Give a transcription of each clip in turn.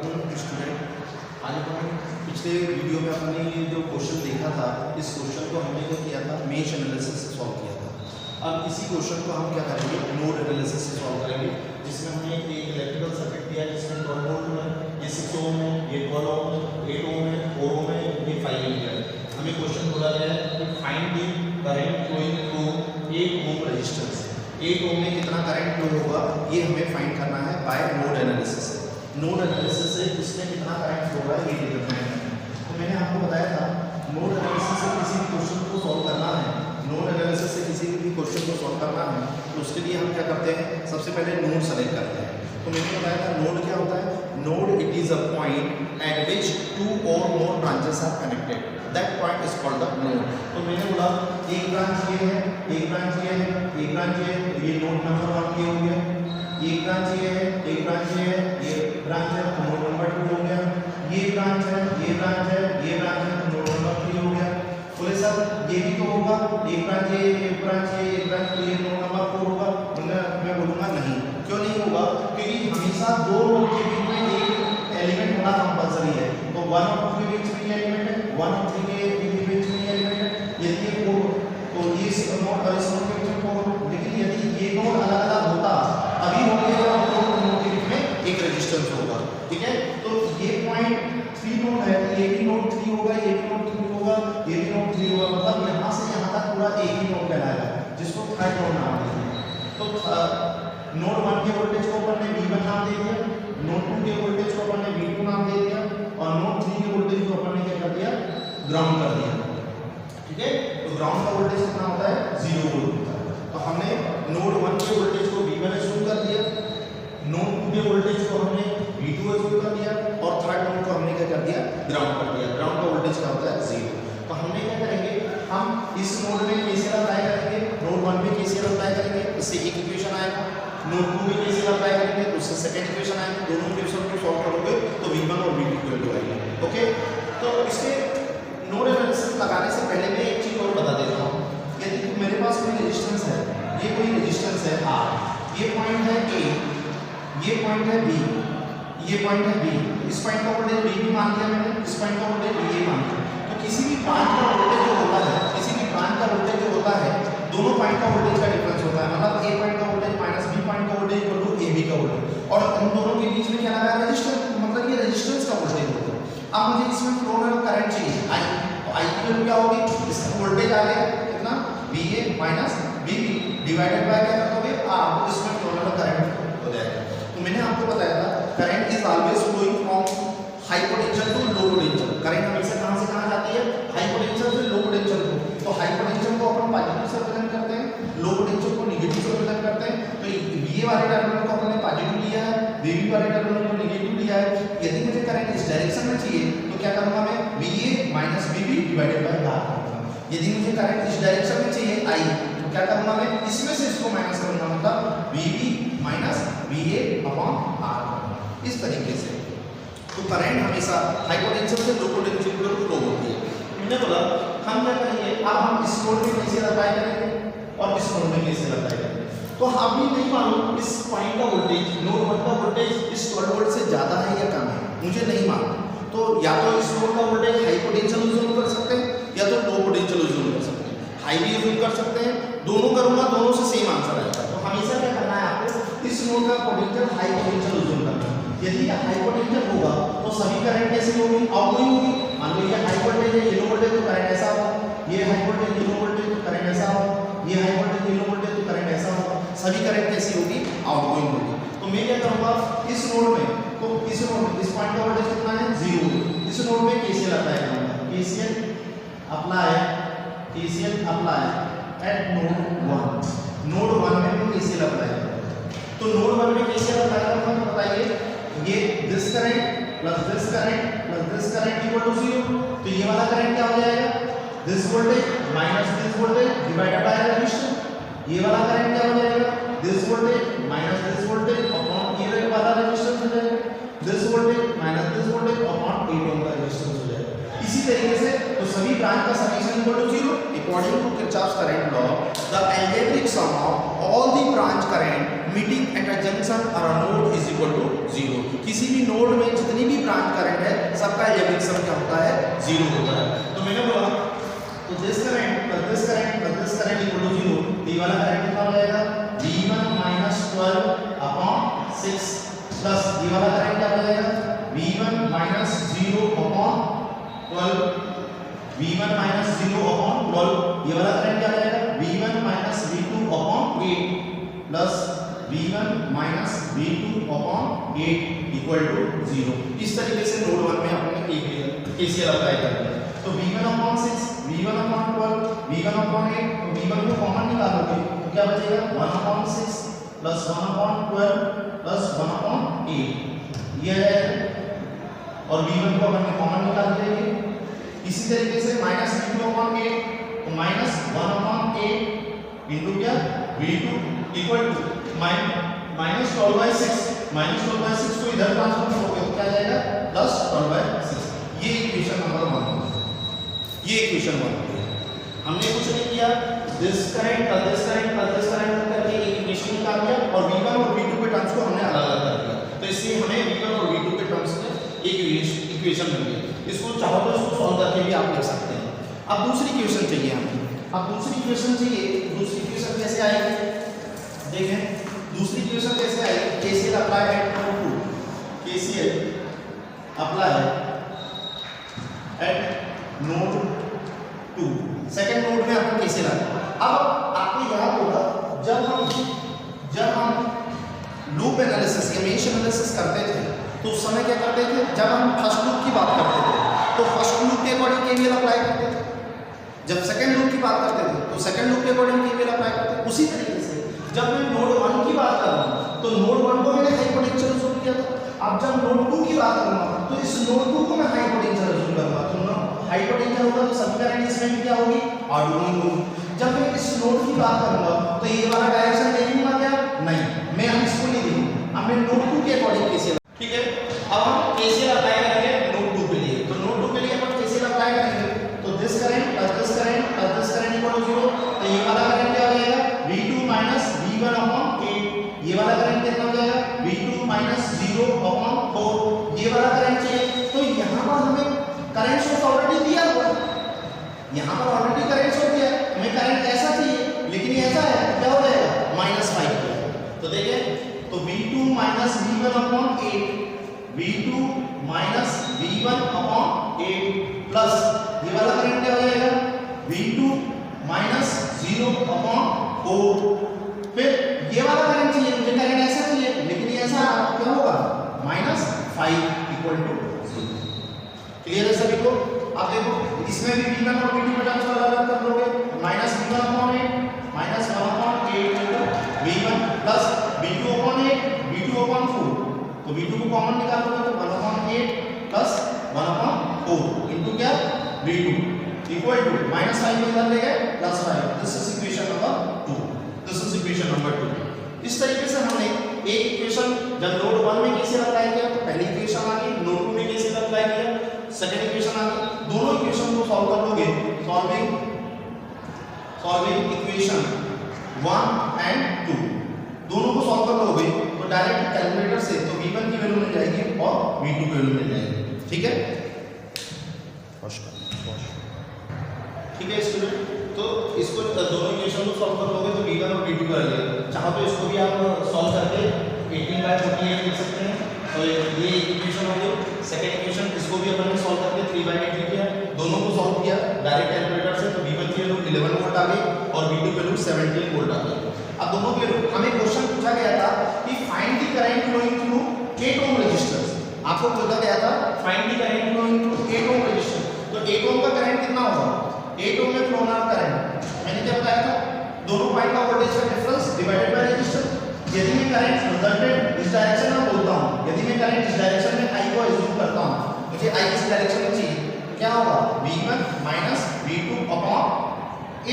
हूँ स्टूडेंट। आज अपन पिछले वीडियो में अपने ये जो क्वेश्चन देखा था, इस क्वेश्चन को हमने क्या किया था, मेश एनालिसिस से सॉल्व किया था। अब इसी क्वेश्चन को हम क्या करेंगे, नोड एनालिसिस से सॉल्व करेंगे, जिसमें हमने एक इलेक्ट्रिकल सर्किट दिया जिसमें 12 वोल्ट में, ये 6 ओम है, ये 12 ओम है, 8 ओम है, 4 ओम है, ये 5 एम्पीयर है। हमें क्वेश्चन बोला गया है कि find the current flowing through 8 ohm resistance. 8 ohm में कितना करंट फ्लो होगा, ये हमें फाइंड करना है बाय नोड एनालिसिस से। नोड एनालिसिस से इसमें कितना करंट फ्लो होगा ये डिटरमाइन करना है। तो मैंने आपको बताया था, नोड एनालिसिस से किसी भी क्वेश्चन को सॉल्व करना है, नोड एनालिसिस से किसी भी क्वेश्चन को सॉल्व करना है, तो उसके लिए हम क्या करते हैं, सबसे पहले नोड सेलेक्ट करते हैं। तो मैंने बताया था नोड क्या होता है, node it is a point eight which 2 or more branches are connected, that point is called the node। तो मैंने बोला एक ब्रांच ये है, एक ब्रांच ये है, एक ब्रांच ये है, ये नोड नंबर 1 ये हो गया, एक ब्रांच ये है, एक ब्रांच ये है, ये ब्रांच है, नोड नंबर 2 हो गया, ये ब्रांच है, ये ब्रांच है, ये ब्रांच है, नोड नंबर 3 हो गया। बोले सर ये भी तो होगा, एक ब्रांच ये, एक ब्रांच ये, एक ब्रांच ये, नोड नंबर 4 होगा। मैं बोलूँगा नहीं, क्यों नहीं होगा, क्योंकि हमेशा दो नोड के बीच में एक एलिमेंट होना कंपलसरी है। तो 1 और 2 के बीच में ये एलिमेंट है, 1 और 3 के बीच में ये एलिमेंट है। यदि ये 4 तो ये नोड और इस नोड के बीच में 4, लेकिन यदि ये नोड अलग अलग होता तभी होंगे जब दो नोड के बीच में एक रेजिस्टेंस होगा। ठीक है, तो ये पॉइंट 3 नोड है, ये भी नोड 3 होगा, ये भी नोड 3 होगा, ये भी नोड 3 होगा, मतलब यहाँ से यहाँ तक पूरा एक ही नोड कहलाएगा, जिसको थर्ड नोड नाम देते हैं। तो नोड 1 के वोल्टेज को अपन ने V1 नाम दे दिया, नोड 2 के वोल्टेज को अपन ने V2 नाम दे दिया, और नोड 3 के वोल्टेज को अपन ने क्या कर दिया, ग्राउंड कर दिया। ठीक है, तो ग्राउंड का वोल्टेज कितना होता है, 0 वोल्ट होता है। तो हमने नोड 1 के वोल्टेज को V1 एज्यूम कर दिया, नोड 2 के वोल्टेज को हमने V2 एज्यूम कर दिया, और थर्ड नोड को हमने क्या कर दिया, ग्राउंड कर दिया। ग्राउंड का वोल्टेज क्या होता है, 0। तो हमने क्या करेंगे, हम इस नोड में KCL अप्लाई करेंगे, नोड 1 में KCL अप्लाई करेंगे, इससे एक इक्वेशन आएगा, नोड 2 में KCL अप्लाई करेंगे तो उससे सेकंड इक्वेशन आएगा। दोनों इक्वेशन को सॉल्व करोगे तो V1 और V2 इक्वल टू आएगा। ओके, तो इसके नोड एनालिसिस लगाने से पहले मैं एक चीज और बता देता हूँ। यदि मेरे पास कोई रेजिस्टेंस है, ये कोई रेजिस्टेंस है R, ये पॉइंट है A, ये पॉइंट है B, ये पॉइंट है B, इस पॉइंट का वोल्टेज B भी मान लिया मैंने, इस पॉइंट का वोल्टेज A मान लिया। तो किसी भी ब्रांच का वोल्टेज जो होता है, किसी भी ब्रांच का वोल्टेज जो होता है, दोनों पॉइंट का वोल्टेज का डिफरेंस होता है, मतलब A पॉइंट का वोल्टेज माइनस B पॉइंट का वोल्टेज इक्वल टू AB का वोल्टेज, और उन दोनों के बीच में क्या लगा है, रेजिस्टेंस, मतलब ये रेजिस्टेंस का वोल्टेज होता है। अब मुझे इसमें फ्लो में करंट चाहिए I, तो I की वैल्यू क्या होगी, इसका वोल्टेज आ गया कितना, VA minus VB divided by क्या करोगे R, इसमें फ्लो में करंट हो जाएगा। तो मैंने आपको बताया था, current is always flowing from high potential to low potential. Current हमेशा कहां से कहां जाती है, हाई पोटेंशियल से लो पोटेंशियल को। तो हाई पोटेंशियल को अपन पॉजिटिव से रिप्रेजेंट करते हैं, लो पोटेंशियल को नेगेटिव से रिप्रेजेंट करते हैं। तो VA वाले टर्मिनल को अपन ने पॉजिटिव लिया है, VB वाले टर्मिनल को नेगेटिव लिया है। यदि मुझे करंट इस डायरेक्शन में चाहिए तो क्या करूंगा मैं, VA minus VB divided by R करूंगा। यदि मुझे करंट इस डायरेक्शन में चाहिए I, तो क्या करूंगा मैं, इसमें से इसको माइनस करूंगा, मतलब VB minus VA upon R करूंगा, इस तरीके से। तो करंट हमेशा हाई पोटेंशियल से लो पोटेंशियल की तरफ फ्लो होती है। मैंने बोला हम क्या करेंगे, अब हम इस नोड में KCL अप्लाई करेंगे और इस नोड में KCL अप्लाई करेंगे। तो हम भी नहीं मालूम इस पॉइंट का वोल्टेज, नोड 1 का वोल्टेज इस 12 वोल्ट से ज्यादा है या कम है, मुझे नहीं मालूम। तो या तो इस नोड का वोल्टेज हाई पोटेंशियल यूज कर सकते हैं, या तो लो पोटेंशियल यूज कर सकते हैं, हाई भी यूज कर सकते हैं। दोनों करूंगा, दोनों से सेम आंसर आएगा। तो हमेशा क्या करना है आपको, इस नोड का पोटेंशियल हाई पोटेंशियल यूज करना है। यदि हाई पोटेंशियल होगा तो सभी करंट कैसे होगी, आउटगोइंग होगी। मान लो ये हाई वोल्टेज है, ये लो वोल्टेज, तो करंट ऐसा होगा, ये हाई वोल्टेज, ये लो वोल्टेज, तो करंट ऐसा होगा, ये हाई वोल्टेज, ये लो वोल्टेज, तो करंट ऐसा होगा। सभी करंट कैसी होगी, आउटगोइंग होगी। तो मैं क्या करूंगा, इस नोड में, तो इस नोड में इस पॉइंट का वोल्टेज कितना है, 0, इस नोड में KCL अप्लाई करूंगा, KCL apply eight node 1, node 1 में मैं KCL अप्लाई करूंगा। तो नोड 1 में KCL अप्लाई करूंगा, तो बताइए ये this current plus this current plus this current equal to 0। तो ये वाला करंट क्या हो जाएगा, this voltage minus this voltage divided by resistance. ये वाला करंट क्या हो जाएगा, this voltage minus this voltage upon ये वाला रेजिस्टेंस हो जाएगा, this voltage minus this voltage upon 8 ohm का रेजिस्टेंस हो जाएगा। इसी तरीके से तो सभी ब्रांच का summation equal to 0। According to Kirchhoff's current law, the algebraic sum of all the branch current meeting at a junction or a node is equal to 0। किसी भी नोड में जितनी भी जीरो होता है। तो मैंने बोला तो this current plus this current plus this current equal to zero, ये वाला करंट कितना हो जाएगा V1 माइनस 12 अपॉन 6 प्लस ये वाला करंट क्या हो जाएगा V1 minus 0 upon 12, V1 minus 0 upon 12, ये वाला करंट क्या हो जाएगा V1 minus V2 upon 8 plus V1 minus V2 upon 8 equal to 0। इस तरीके से नोड 1 में अपने KCL अप्लाई कर दिया। तो V1 upon 6, V1 upon 12, V1 upon 8, तो V1 को कॉमन निकालोगे तो क्या बचेगा 1 upon 6 plus 1 upon 12 plus 1 upon 8 ये आ जाएगा और V1 को अपन कॉमन निकाल लेंगे। इसी तरीके से माइनस V2 अपॉन 8 तो माइनस 1 अपॉन 8 इनटू क्या V2 equal to minus 12/6, minus 12/6 को इधर ट्रांसफर करोगे तो क्या आ जाएगा प्लस 12/6। ये इक्वेशन नंबर 1 है, ये इक्वेशन 1 है। हमने कुछ नहीं किया, this current plus this current plus this current करके एक इक्वेशन निकाल दिया और V1 और V2 के टर्म्स को हमने अलग अलग कर दिया। तो इसलिए हमें V1 और V2 के टर्म्स में एक इक्वेशन मिल गई। इसको चाहो तो इसको सॉल्व करके भी आप लिख सकते हैं। अब दूसरी इक्वेशन चाहिए हमें, अब दूसरी इक्वेशन चाहिए। दूसरी इक्वेशन कैसे आएगी देखें, दूसरी इक्वेशन कैसे आएगी, KCL apply eight node 2, KCL apply eight node 2, second node में अपन KCL आए। अब आपको याद होगा जब हम लूप एनालिसिस या मेश एनालिसिस करते थे तो उस समय क्या करते थे, जब हम फर्स्ट लूप की बात करते थे तो फर्स्ट लूप के अकॉर्डिंग KVL अप्लाई करते थे, जब सेकंड लूप की बात करते थे तो सेकंड लूप के अकॉर्डिंग KVL अप्लाई करते थे। उसी तरीके से जब मैं नोड 1 की बात कर रहा हूं तो नोड 1 को मैंने हाई पोटेंशियल अज्यूम किया था। अब जब नोड 2 की बात करूंगा तो इस नोड 2 को मैं हाई पोटेंशियल अज्यूम करूंगा। तो हाई पोटेंशियल होगा तो सभी करंट इसमें भी क्या होगी आउटगोइंग होगी। जब मैं इस नोड की बात करूंगा तो ये वाला डायरेक्शन देखूंगा क्या नहीं, मैं हम इसको नहीं देखूंगा। अब मैं नोड 2 के अकॉर्डिंग KCL, ठीक है। अब हम KCL अप्लाई करेंगे नोड 2 के लिए। तो नोड 2 के लिए हम KCL अप्लाई करेंगे तो this current plus this current plus this current equal to 0। तो ये वाला करंट क्या हो जाएगा V2 माइनस V1 अपॉन 8, ये वाला करंट कितना हो जाएगा V2 माइनस 0 अपॉन 4, ये वाला करंट चाहिए। तो यहाँ पर हमें करंट सोर्स ऑलरेडी दिया हुआ है, यहाँ पर ऑलरेडी करंट सोर्स दिया है, हमें करंट ऐसा चाहिए लेकिन ये ऐसा है क्या हो जाएगा -5। तो देखिए तो V2 minus V1 upon 8, V2 minus V1 upon 8 plus ये वाला करंट क्या हो जाएगा V2 माइनस 0 अपॉन 4। फिर ये वाला करंट चाहिए, मुझे करंट ऐसा चाहिए लेकिन ये ऐसा क्या होगा -5 इक्वल टू 0। क्लियर है सभी को? आप देखो इसमें भी V1 और V2 के टर्म्स को अलग कर लोगे, -V1 upon 8 minus 1 upon 8 V1 plus V2 upon 8 V2 upon 4। तो V2 को कॉमन निकालोगे तो 1 अपॉन 8 प्लस 1 अपॉन 4 इनटू क्या V2 इक्वल टू -5 को इधर ले गए +5। This is equation number 2, this is equation number 2। इस तरीके से हमने एक इक्वेशन जब नोड 1 में KCL अप्लाई किया तो पहली इक्वेशन आ गई, नोड 2 में KCL अप्लाई किया सेकंड इक्वेशन आ गई। दोनों इक्वेशन को सॉल्व कर लोगे, सॉल्विंग इक्वेशन 1 एंड 2 दोनों को सॉल्व कर लोगे तो डायरेक्ट कैलकुलेटर से तो V1 की वैल्यू मिल जाएगी और V2 की वैल्यू मिल जाएगी। ठीक है, ठीक है स्टूडेंट। तो इसको दोनों इक्वेशन को सॉल्व कर लोगे तो V1 और V2 का ले, चाहो तो इसको भी आप सॉल्व करके 18/48 लिख सकते हैं। तो ये इक्वेशन हो गई। सेकंड इक्वेशन इसको भी अपन ने सॉल्व करके 3/8 किया, दोनों को सॉल्व किया डायरेक्ट कैलकुलेटर से। तो V1 की वैल्यू 11 वोल्ट आ गई और V2 की वैल्यू 17 वोल्ट आ गई। अब दोनों की वैल्यू हमें क्वेश्चन पूछा गया था कि find the current flowing through 8 ohm resistance. आपको पूछा गया था find the current flowing through 8 ohm resistance. तो 8 ओम का करंट कितना होगा, 8 ओम में फ्लो होना करंट मैंने क्या बताया था, दोनों पॉइंट का वोल्टेज का डिफरेंस डिवाइडेड बाय रेजिस्टेंस। यदि मैं करंट रिजल्टेंट इस डायरेक्शन में बोलता हूं, यदि मैं करंट इस डायरेक्शन में I को अज्यूम करता हूं, मुझे I इस डायरेक्शन में चाहिए, क्या होगा V1 माइनस V2 अपॉन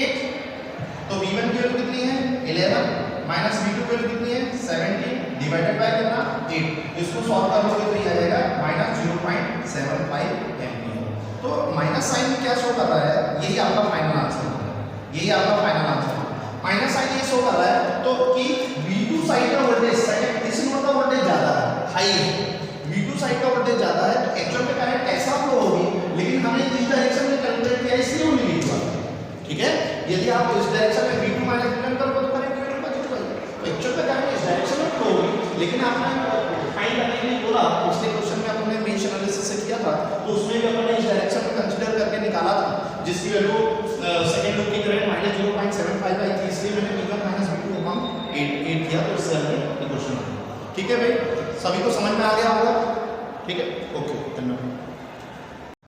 8। तो V1 की वैल्यू कितनी है 11 माइनस V2 की वैल्यू कितनी है 17 डिवाइडेड बाय कितना 8। इसको सॉल्व करोगे तो ये आ जाएगा -0.75 एम्पीयर। तो माइनस साइन क्या शो कर रहा है, यही आपका फाइनल आंसर है, यही आपका फाइनल आंसर है। माइनस साइन ये शो कर रहा है तो कि V2 साइड का वोल्टेज इस नोड का वोल्टेज ज्यादा है, हाई है, V2 साइड का वोल्टेज ज्यादा है तो एक्चुअल में करंट ऐसा फ्लो होगी, लेकिन हमें यदि आप इस डायरेक्शन में V2 माइनस V1 करोगे तो करंट V1 पॉजिटिव आएगा। तो एक्चुअल में क्या है इस डायरेक्शन में फ्लो होगी, लेकिन आपने फाइंड करने के लिए बोला पिछले क्वेश्चन में अपने मेश एनालिसिस से किया था, तो उसमें भी अपने इस डायरेक्शन में कंसीडर करके निकाला था, जिसकी वैल्यू सेकंड लूप की करंट माइनस 0.75 आई थी, इसलिए मैंने V1 माइनस V2 को हम 8 किया, तो इससे हमने इक्वेशन। ठीक है भाई, सभी को समझ में आ गया होगा? ठीक है, ओके, धन्यवाद।